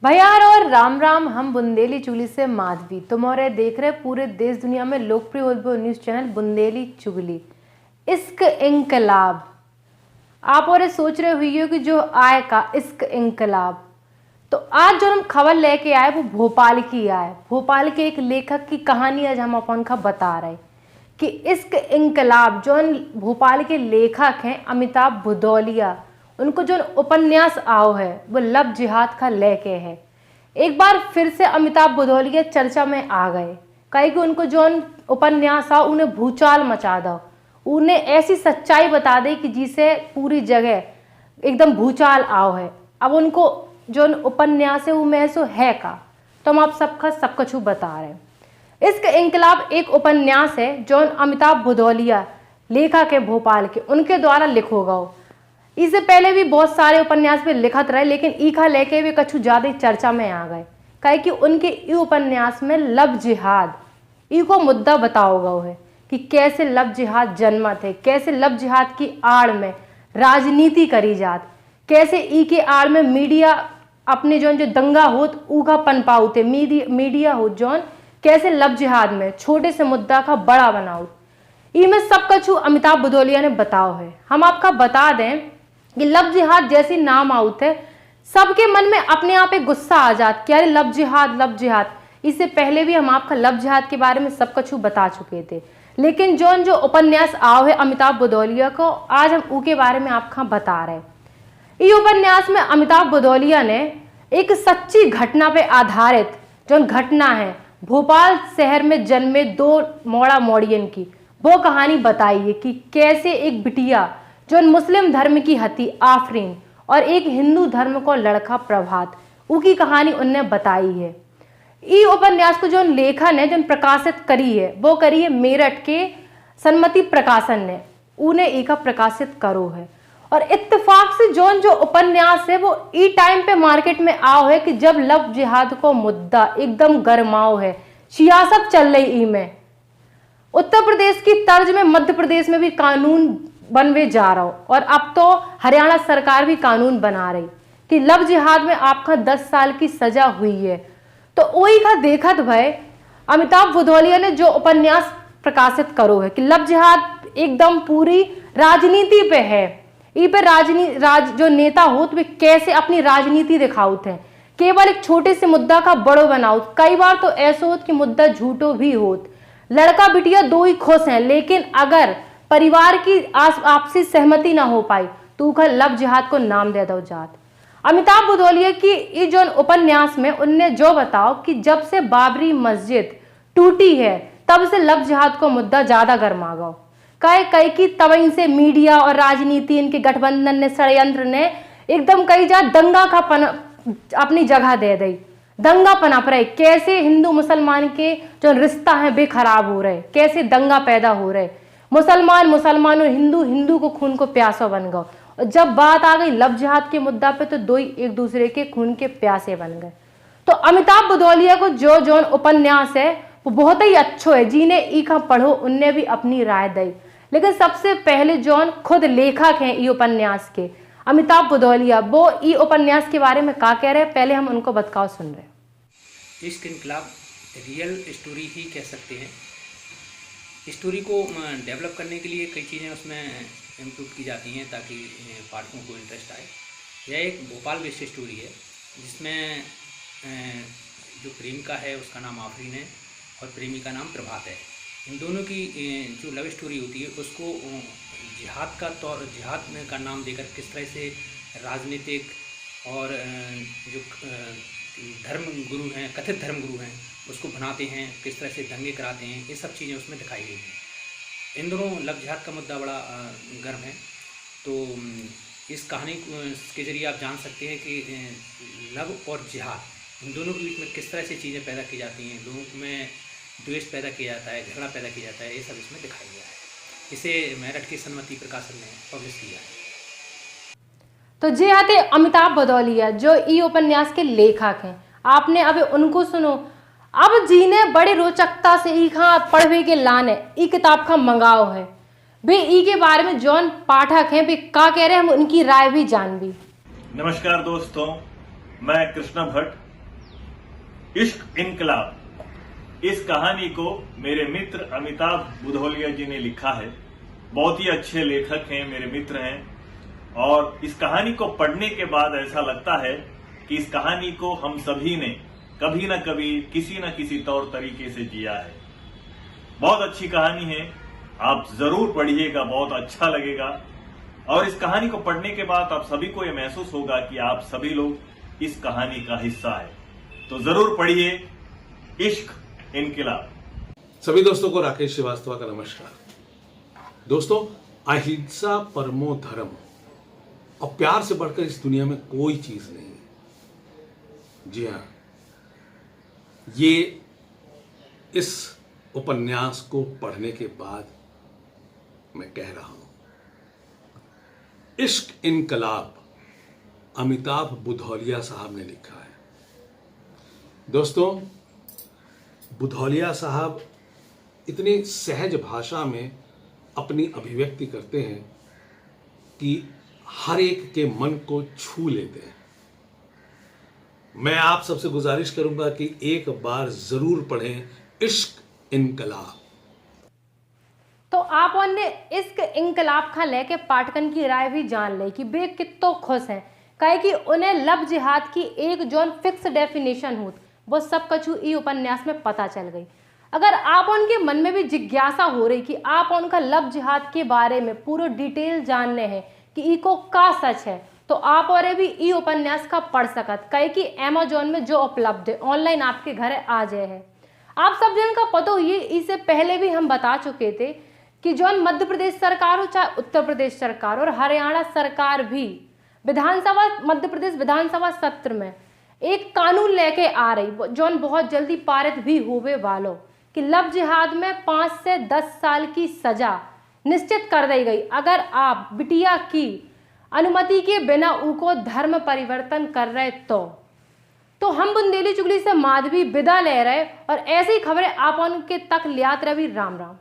भैयार और राम राम। हम बुंदेली चुगली से माधवी, तुम और देख रहे पूरे देश दुनिया में लोकप्रिय न्यूज चैनल बुंदेली चुगली। इश्क इंकलाब। आप और सोच रहे हुई हो कि जो आए का इश्क इंकलाब, तो आज जो हम खबर लेके आए वो भोपाल की आए। भोपाल के एक लेखक की कहानी आज हम अपन का बता रहे कि इश्क इंकलाब जो भोपाल के लेखक हैं अमिताभ भदौलिया, उनको जो उपन्यास आओ है वो लव जिहाद का लेके है। एक बार फिर से अमिताभ भदौलिया चर्चा में आ गए, कहे कि उनको जो उपन्यास आओ उन्हें भूचाल मचा दो, उन्हें ऐसी सच्चाई बता दे कि जिसे पूरी जगह एकदम भूचाल आओ है। अब उनको जो उपन्यास है वो मैं सो है का, तो हम आप सबका सब कुछ बता रहे हैं। इश्क इंकलाब एक उपन्यास है जो अमिताभ भदौलिया लेखक है भोपाल के, उनके द्वारा लिखो गो। इससे पहले भी बहुत सारे उपन्यास पे लिखत रहे, लेकिन ईखा लेके भी कछु ज्यादा चर्चा में आ गए, कहे कि उनके ई उपन्यास में लव जिहाद ई को मुद्दा बताओ गो है कि कैसे लव जिहाद जन्मत है, कैसे लव जिहाद की आड़ में राजनीति करी जात, कैसे ई के आड़ में मीडिया अपने जो दंगा होत ऊका पन पाउते, मीडिया हो जौन कैसे लव जिहाद में छोटे से मुद्दा का बड़ा बनाओ। ई में सब कछु अमिताभ भदौलिया ने बताओ है। हम आपका बता दें कि लव जिहाद जैसी नाम आउत है, सबके मन में अपने आप एक गुस्सा आ जात कि अरे लव जिहाद लव जिहाद। इससे पहले भी हम आपका लव जिहाद के बारे में सब कुछ बता चुके थे, लेकिन जो उपन्यास आओ है अमिताभ भदौलिया को, आज हम उसके बारे में आपका बता रहे। ये उपन्यास में अमिताभ भदौलिया ने एक सच्ची घटना पे आधारित जो घटना है भोपाल शहर में जन्मे दो मोड़ा मोड़ियन की, वो कहानी बताई है कि कैसे एक बिटिया जो मुस्लिम धर्म की हती आफरीन और एक हिंदू धर्म को लड़का प्रभात, उनकी कहानी उनने बताई है। ये उपन्यास को जो लेखन है जो प्रकाशित करी है वो करी है मेरठ के सन्मति प्रकाशन ने, उन्हें एक प्रकाशित करो है। और इत्तेफाक से जो उपन्यास है वो ई टाइम पे मार्केट में आओ है कि जब लव जिहाद को मुद्दा एकदम गरमाओ है, सियासत चल रही ई में। उत्तर प्रदेश की तर्ज में मध्य प्रदेश में भी कानून बनवे जा रहा हो, और अब तो हरियाणा सरकार भी कानून बना रही कि लव जिहाद में आपका 10 साल की सजा हुई है। तो वही का देखत भाई अमिताभ भदौलिया ने जो उपन्यास प्रकाशित करो है कि लव जिहाद एकदम पूरी राजनीति पे है। ई पे जो नेता होत वे कैसे अपनी राजनीति दिखाउत हैं, केवल एक छोटे से मुद्दा का बड़ो बनाउत। कई बार तो ऐसा होत कि मुद्दा झूठो भी होत, लड़का बिटिया दो ही खुश हैं, लेकिन अगर परिवार की आपसी सहमति ना हो पाई तो उनका लव जिहाद को नाम दे दो जात। अमिताभ भदौलिया की ये जो उपन्यास में उनने जो बताओ कि जब से बाबरी मस्जिद टूटी है तब से लव जिहाद को मुद्दा ज्यादा गर्मा गो। कई की तब इनसे मीडिया और राजनीति इनके गठबंधन ने षड्यंत्र ने एकदम कई जा दंगा का अपनी जगह दे दी, दंगा पनप रहे। कैसे हिंदू मुसलमान के जो रिश्ता है वे खराब हो रहे, कैसे दंगा पैदा हो रहे, मुसलमान और हिंदू को खून को प्यासा बन गए। और जब बात आ गई लव जिहाद के मुद्दा पे तो दो ही एक दूसरे के खून के प्यासे बन गए। तो अमिताभ भदौलिया को जो उपन्यास है वो बहुत ही अच्छो है, जिन्हें ईखा पढ़ो उनने भी अपनी राय दी। लेकिन सबसे पहले जॉन खुद लेखक हैं ई उपन्यास के अमिताभ भदौलिया, वो ई उपन्यास के बारे में क्या कह रहे हैं, पहले हम उनको बतकाव सुन रहे हैं। इश्क इंकलाब रियल स्टोरी ही कह सकते हैं। स्टोरी को डेवलप करने के लिए कई चीज़ें उसमें इम्प्रूव की जाती हैं ताकि पाठकों को इंटरेस्ट आए। यह एक भोपाल बेस्ड स्टोरी है जिसमें जो प्रेमिका है उसका नाम आफरीन है और प्रेमी का नाम प्रभात है। इन दोनों की जो लव स्टोरी होती है उसको जिहाद का नाम देकर किस तरह से राजनीतिक और जो धर्म गुरु हैं, कथित धर्म गुरु हैं, उसको बनाते हैं, किस तरह से दंगे कराते हैं, ये सब चीज़ें उसमें दिखाई गई हैं। इन दोनों लव जिहाद का मुद्दा बड़ा गर्म है। तो इस कहानी के जरिए आप जान सकते हैं कि लव और जिहाद इन दोनों के बीच में किस तरह से चीज़ें पैदा की जाती हैं, लोगों में द्वेष पैदा किया जाता है, झगड़ा पैदा किया जाता है, ये सब इसमें दिखाया गया है। इसे मेरठ के सन्मति प्रकाशन ने पब्लिश किया है। तो जी आते अमिताभ भदौलिया जो ई उपन्यास के लेखक हैं, आपने अभी उनको सुनो। अब जीने बड़ी रोचकता से ई खा पढ़वे के लाने ई किताब का मंगाओ है वे ई के बारे में जौन पाठक हैं वे क्या कह रहे हैं, हम उनकी राय भी जान भी। नमस्कार दोस्तों, मैं कृष्णा भट्ट इश्क इनकलाब, इस कहानी को मेरे मित्र अमिताभ बुधौलिया जी ने लिखा है। बहुत ही अच्छे लेखक हैं, मेरे मित्र हैं। और इस कहानी को पढ़ने के बाद ऐसा लगता है कि इस कहानी को हम सभी ने कभी न कभी किसी न किसी तौर तरीके से जिया है। बहुत अच्छी कहानी है, आप जरूर पढ़िएगा, बहुत अच्छा लगेगा। और इस कहानी को पढ़ने के बाद आप सभी को यह महसूस होगा कि आप सभी लोग इस कहानी का हिस्सा है। तो जरूर पढ़िए इश्क इनकलाब। सभी दोस्तों को राकेश श्रीवास्तव का नमस्कार। दोस्तों, अहिंसा परमो धर्म, और प्यार से बढ़कर इस दुनिया में कोई चीज नहीं है। जी हाँ, ये इस उपन्यास को पढ़ने के बाद मैं कह रहा हूं। इश्क इनकलाब अमिताभ बुधौलिया साहब ने लिखा है। दोस्तों, बुधौलिया साहब इतनी सहज भाषा में अपनी अभिव्यक्ति करते हैं कि हर एक के मन को छू लेते हैं। मैं आप सबसे गुजारिश करूंगा कि एक बार जरूर पढ़ें इश्क इनकलाब। तो आप ने इश्क इनकलाब का लेके पाठकन की राय भी जान ले कि वे कितो खुश हैं, कहे कि उन्हें लब जिहाद की एक जोन फिक्स डेफिनेशन हो वो सब कछु ई उपन्यास में पता चल गई। अगर आप उनके मन में भी जिज्ञासा हो रही कि आप उनका लब जिहाद के बारे में पूरा डिटेल जानने हैं कि ई को का सच है, तो आप और भी ई उपन्यास का पढ़ सकत, कहे कि अमेजोन में जो उपलब्ध है ऑनलाइन आपके घर आ जाए है। आप सब जन का पता ये इससे पहले भी हम बता चुके थे कि जो मध्य प्रदेश सरकार हो चाहे उत्तर प्रदेश सरकार और हरियाणा सरकार भी विधानसभा मध्य प्रदेश विधानसभा सत्र में एक कानून लेके आ रही जो बहुत जल्दी पारित भी होवे वालों कि लब जिहाद में 5 से 10 साल की सजा निश्चित कर दी गई अगर आप बिटिया की अनुमति के बिना उनको धर्म परिवर्तन कर रहे तो हम बुंदेली चुगली से माधवी विदा ले रहे और ऐसी खबरें आप उनके तक लियात रवि। राम राम।